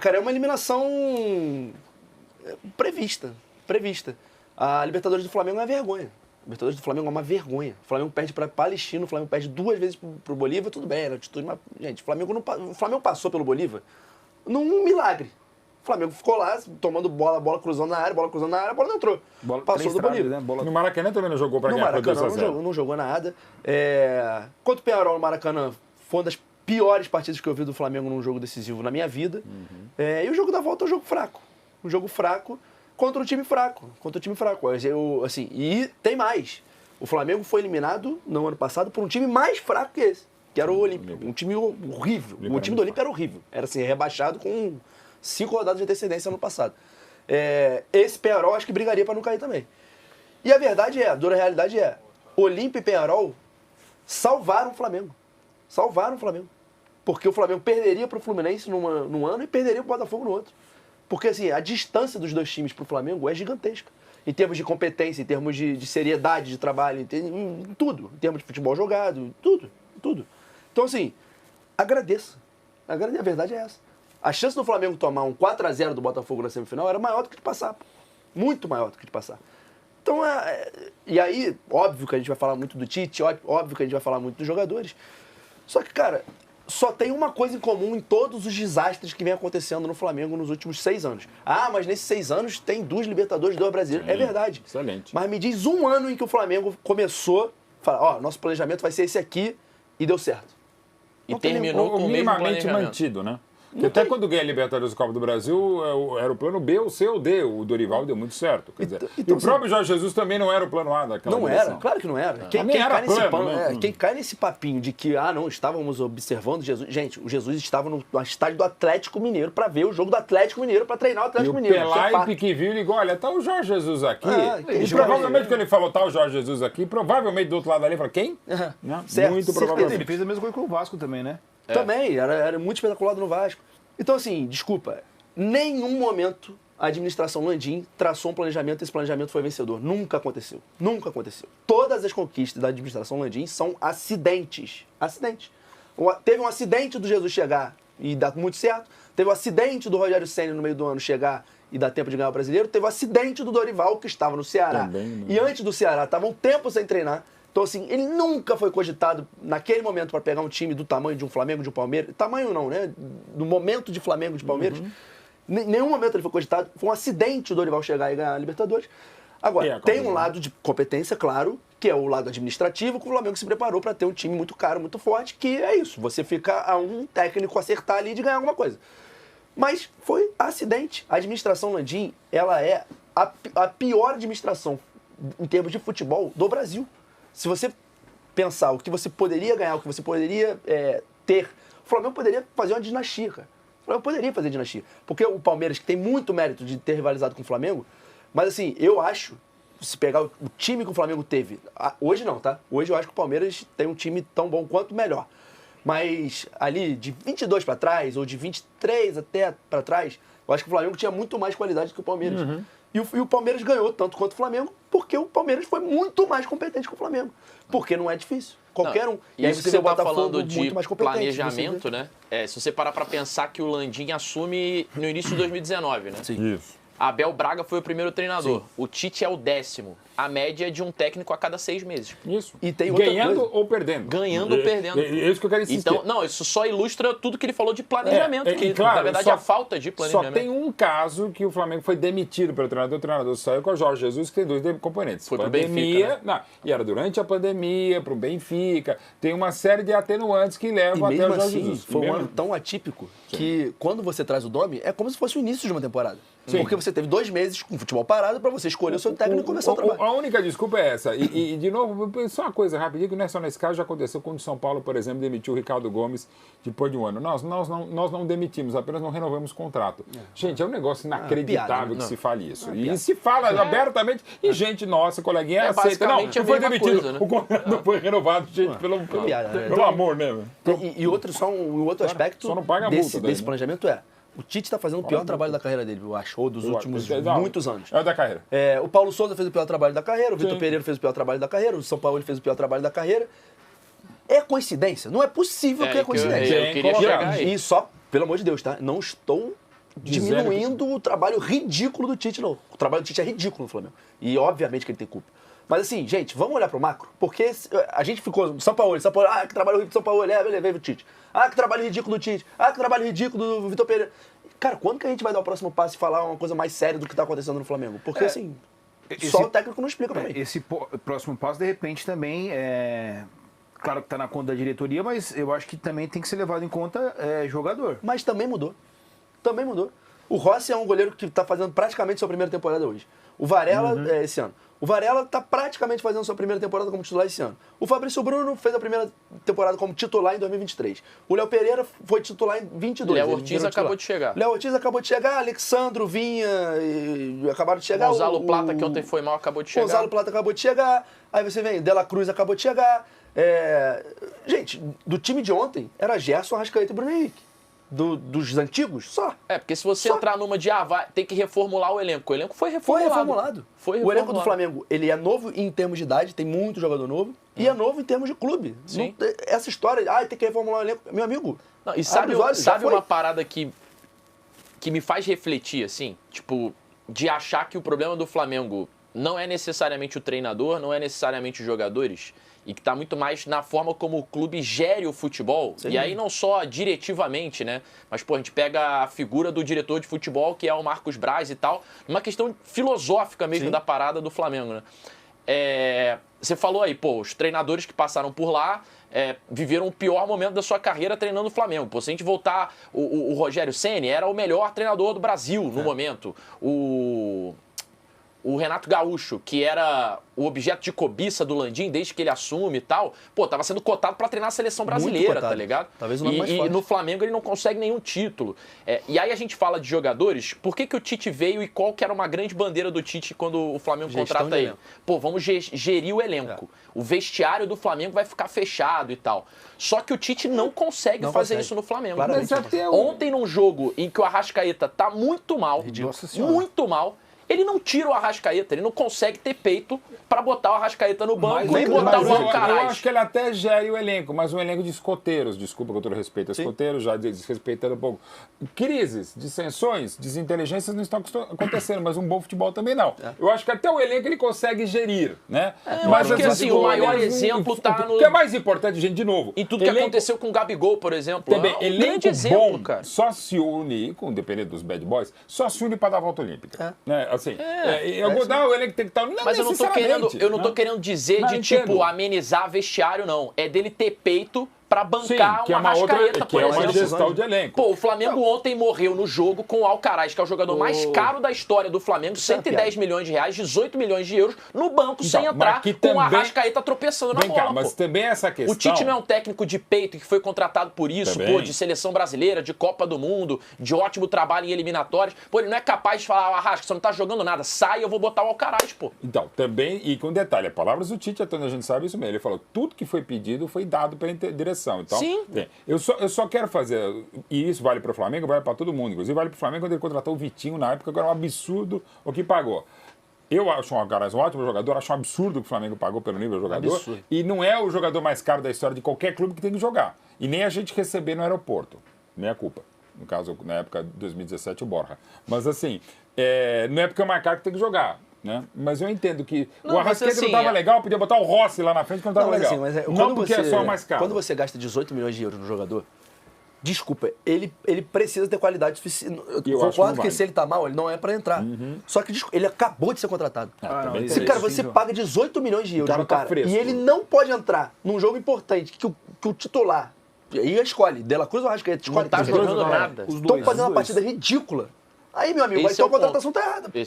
Cara, é uma eliminação prevista. A Libertadores do Flamengo é uma vergonha. A Libertadores do Flamengo é uma vergonha. O Flamengo perde para Palestino, o Flamengo perde 2 vezes pro Bolívar, tudo bem, era atitude, mas, gente, o Flamengo passou pelo Bolívar num milagre. O Flamengo ficou lá, tomando bola cruzando na área, a bola não entrou. Passou do Bolívar. Né? No Maracanã também não jogou para ganhar. No Maracanã não jogou nada. Contra o Peñarol no Maracanã, foi uma das piores partidas que eu vi do Flamengo num jogo decisivo na minha vida. E o jogo da volta é um jogo fraco. Um jogo fraco contra um time fraco. E tem mais. O Flamengo foi eliminado no ano passado por um time mais fraco que esse, que era o Olímpia. Um time horrível. O time do Olímpia era horrível. Era assim, rebaixado com 5 rodadas de antecedência ano passado. Esse Peñarol acho que brigaria para não cair também. E a verdade a dura realidade Olímpia e Peñarol salvaram o Flamengo. Porque o Flamengo perderia para o Fluminense num ano e perderia para o Botafogo no outro. Porque assim, a distância dos dois times para o Flamengo é gigantesca. Em termos de competência, em termos de seriedade de trabalho, em tudo. Em termos de futebol jogado, tudo. Então assim, agradeça. A verdade é essa. A chance do Flamengo tomar um 4-0 do Botafogo na semifinal era maior do que de passar. Muito maior do que de passar. Então, e aí, óbvio que a gente vai falar muito do Tite, óbvio que a gente vai falar muito dos jogadores. Só que, cara, só tem uma coisa em comum em todos os desastres que vem acontecendo no Flamengo nos últimos 6 anos. Mas nesses 6 anos tem 2 Libertadores, 2 Brasileiros. É verdade. Excelente. Mas me diz um ano em que o Flamengo começou, fala, nosso planejamento vai ser esse aqui e deu certo. E terminou com o mesmo planejamento. Mantido, né? Porque até quando ganha a Libertadores e Copa do Brasil, era o plano B, o C ou D. O Dorival deu muito certo. Quer dizer, e o próprio Jorge Jesus também não era o plano A daquela Não direção. era, claro que não era. Quem cai nesse papinho de que, não, estávamos observando Jesus... Gente, o Jesus estava no estádio do Atlético Mineiro para ver o jogo do Atlético Mineiro, para treinar o Atlético Mineiro. E o Pelaipe que viu e ligou, olha, tá o Jorge Jesus aqui. E provavelmente quando ele falou, tá o Jorge Jesus aqui, provavelmente do outro lado ali, ele falou, quem? Certo, muito provavelmente. Ele fez a mesma coisa com o Vasco também, né? Também, era muito espetacular no Vasco. Então, assim, desculpa, nenhum momento a administração Landim traçou um planejamento e esse planejamento foi vencedor. Nunca aconteceu. Todas as conquistas da administração Landim são acidentes. Teve um acidente do Jesus chegar e dar muito certo. Teve um acidente do Rogério Ceni no meio do ano chegar e dar tempo de ganhar o Brasileiro. Teve um acidente do Dorival, que estava no Ceará. E antes do Ceará, estava um tempo sem treinar. Então, assim, ele nunca foi cogitado naquele momento para pegar um time do tamanho de um Flamengo, de um Palmeiras. Tamanho não, né? No momento de Flamengo, de Palmeiras. Nenhum momento ele foi cogitado. Foi um acidente o Dorival chegar e ganhar a Libertadores. Agora, tem um lado de competência, claro, que é o lado administrativo, que o Flamengo se preparou para ter um time muito caro, muito forte, que é isso. Você fica a um técnico acertar ali de ganhar alguma coisa. Mas foi acidente. A administração Landim, ela é a pior administração em termos de futebol do Brasil. Se você pensar o que você poderia ganhar, o que você poderia ter, o Flamengo poderia fazer uma dinastia, cara. O Flamengo poderia fazer dinastia. Porque o Palmeiras, que tem muito mérito de ter rivalizado com o Flamengo, mas assim, eu acho, se pegar o time que o Flamengo teve, hoje não, tá? Hoje eu acho que o Palmeiras tem um time tão bom quanto melhor. Mas ali, de 22 para trás, ou de 23 até para trás, eu acho que o Flamengo tinha muito mais qualidade do que o Palmeiras. E o Palmeiras ganhou tanto quanto o Flamengo, porque o Palmeiras foi muito mais competente que o Flamengo. Porque não é difícil. Qualquer um. E aí você tá falando de mais competente, planejamento, né? Se você parar para pensar que o Landim assume no início de 2019, né? Sim. Isso. Abel Braga foi o primeiro treinador. Sim. O Tite é o 10º. A média é de um técnico a cada 6 meses. Isso. E tem outra ganhando coisa. ou perdendo? Ganhando ou perdendo. É isso que eu quero insistir. Então, não, isso só ilustra tudo que ele falou de planejamento. Que, claro, na verdade, é a falta de planejamento. Só tem um caso que o Flamengo foi demitido pelo treinador. O treinador saiu com o Jorge Jesus, que tem 2 componentes. Foi pandemia, pro Benfica, né? Não, e era durante a pandemia, pro Benfica. Tem uma série de atenuantes que levam até o Jorge Jesus. Foi um ano tão atípico que quando você traz o nome, é como se fosse o início de uma temporada. Sim. Porque você teve 2 meses com o futebol parado para você escolher o seu técnico e começar o trabalho. A única desculpa é essa. E de novo, só uma coisa rapidinho, que não é só nesse caso, já aconteceu quando o São Paulo, por exemplo, demitiu o Ricardo Gomes depois de um ano. Nós não demitimos, apenas não renovamos o contrato. Gente, é um negócio inacreditável que se fale isso. E se fala abertamente, e gente nossa, coleguinha, aceita. Não foi demitido, coisa, né? O contrato não foi renovado, gente, pelo amor, né? E outro aspecto só não paga a multa desse planejamento o Tite está fazendo o pior trabalho da carreira dele, eu acho, ou dos últimos muitos anos. É o da carreira. O Paulo Souza fez o pior trabalho da carreira, o Vitor Pereira fez o pior trabalho da carreira, o São Paulo fez o pior trabalho da carreira. É coincidência? Não é possível que é coincidência. Eu queria chegar aí. E só, pelo amor de Deus, tá? Não estou diminuindo o trabalho ridículo do Tite, não. O trabalho do Tite é ridículo no Flamengo. E obviamente que ele tem culpa. Mas assim, gente, vamos olhar pro macro, porque a gente ficou São Paulo, que trabalho ridículo do São Paulo, beleza, veio o Tite. Que trabalho ridículo do Tite. Que trabalho ridículo do Vitor Pereira. Cara, quando que a gente vai dar o próximo passo e falar uma coisa mais séria do que tá acontecendo no Flamengo? Porque assim, só o técnico não explica também. Esse próximo passo, de repente, também claro que está na conta da diretoria, mas eu acho que também tem que ser levado em conta jogador. Mas também mudou. Também mudou. O Rossi é um goleiro que está fazendo praticamente sua primeira temporada hoje. O Varela, esse ano. O Varela está praticamente fazendo sua primeira temporada como titular esse ano. O Fabrício Bruno fez a primeira temporada como titular em 2023. O Léo Pereira foi titular em 22. Léo Ortiz acabou de chegar. Léo Ortiz acabou de chegar, Alexandro Vinha acabaram de chegar. Gonzalo Plata, que ontem foi mal, acabou de chegar. Gonzalo Plata acabou de chegar. Aí você vem, De La Cruz acabou de chegar. Gente, do time de ontem era Gerson, Arrascaeta e Bruno Henrique. Dos antigos, só. Porque se você entrar numa de tem que reformular o elenco. O elenco foi reformulado. O elenco do Flamengo, ele é novo em termos de idade, tem muito jogador novo, e é novo em termos de clube. Sim. Não, essa história, tem que reformular o elenco, meu amigo. Não, e sabe uma parada que me faz refletir, assim, tipo, de achar que o problema do Flamengo não é necessariamente o treinador, não é necessariamente os jogadores, e que está muito mais na forma como o clube gere o futebol. Sim. E aí não só diretivamente, né? Mas, a gente pega a figura do diretor de futebol, que é o Marcos Braz e tal, uma questão filosófica mesmo. Sim. Da parada do Flamengo, né? Você falou aí, os treinadores que passaram por lá viveram o pior momento da sua carreira treinando o Flamengo. Se a gente voltar, o Rogério Ceni era o melhor treinador do Brasil no momento. O Renato Gaúcho, que era o objeto de cobiça do Landim desde que ele assume e tal, tava sendo cotado para treinar a seleção brasileira, tá ligado? Talvez o nome mais forte. E no Flamengo ele não consegue nenhum título. E aí a gente fala de jogadores, por que o Tite veio e qual que era uma grande bandeira do Tite quando o Flamengo contrata ele? Vamos gerir o elenco. O vestiário do Flamengo vai ficar fechado e tal. Só que o Tite não consegue fazer isso no Flamengo. Mas ontem, num jogo em que o Arrascaeta tá muito mal, muito mal, ele não tira o Arrascaeta, ele não consegue ter peito pra botar o Arrascaeta no banco e botar o Alcaraz. Eu acho que ele até gere o elenco, mas um elenco de escoteiros, desculpa com todo respeito a escoteiros, já desrespeitando um pouco. Crises, dissensões, desinteligências não estão acontecendo, mas um bom futebol também não. Eu acho que até o elenco ele consegue gerir, né? Mas acho que assim, o maior exemplo tá no... O que é mais importante, gente, de novo... Em tudo que aconteceu com o Gabigol, por exemplo. Também, elenco exemplo, bom cara. Só se une, dependendo dos bad boys, só se une pra dar a volta olímpica. Né? Assim, eu vou dar o elenco que tem que estar... Mas eu não tô querendo dizer tipo, amenizar vestiário, não. É dele ter peito pra bancar uma Arrascaeta, por exemplo. Que é uma gestão de elenco. O Flamengo ontem morreu no jogo com o Alcaraz, que é o jogador mais caro da história do Flamengo, 110 milhões de reais, 18 milhões de euros, no banco, sem entrar, com o Arrascaeta tropeçando na bola. Mas também essa questão... O Tite não é um técnico de peito que foi contratado por isso, de seleção brasileira, de Copa do Mundo, de ótimo trabalho em eliminatórias. Ele não é capaz de falar, Arrasca, você não tá jogando nada, sai, eu vou botar o Alcaraz, Então, também, e com detalhe, palavras do Tite, a gente sabe isso mesmo, ele falou, tudo que foi pedido foi dado pela direção. Então, sim. Eu só quero fazer, e isso vale para o Flamengo, vale para todo mundo, inclusive vale para o Flamengo quando ele contratou o Vitinho na época, que era um absurdo o que pagou. Eu acho o Alcaraz um ótimo jogador, acho um absurdo o que o Flamengo pagou pelo nível do jogador. Absurdo. E não é o jogador mais caro da história de qualquer clube que tem que jogar. E nem a gente receber no aeroporto. Minha culpa. No caso, na época de 2017, o Borja. Mas assim, não é porque é o mais caro que tem que jogar. Né? Mas eu entendo que o Arrascaeta não estava legal, podia botar o Rossi lá na frente que não estava legal. Não porque é só mais caro. Quando você gasta 18 milhões de euros no jogador, desculpa, ele precisa ter qualidade suficiente. Eu concordo que se ele tá mal, ele não é pra entrar. Só que ele acabou de ser contratado. Você paga 18 milhões de euros no cara e ele não pode entrar num jogo importante que o titular, aí escolhe, De La Cruz ou Arrascaeta, escolhe. Não tá jogando nada. Estão fazendo uma partida ridícula. Aí, meu amigo, então a contratação tá errada.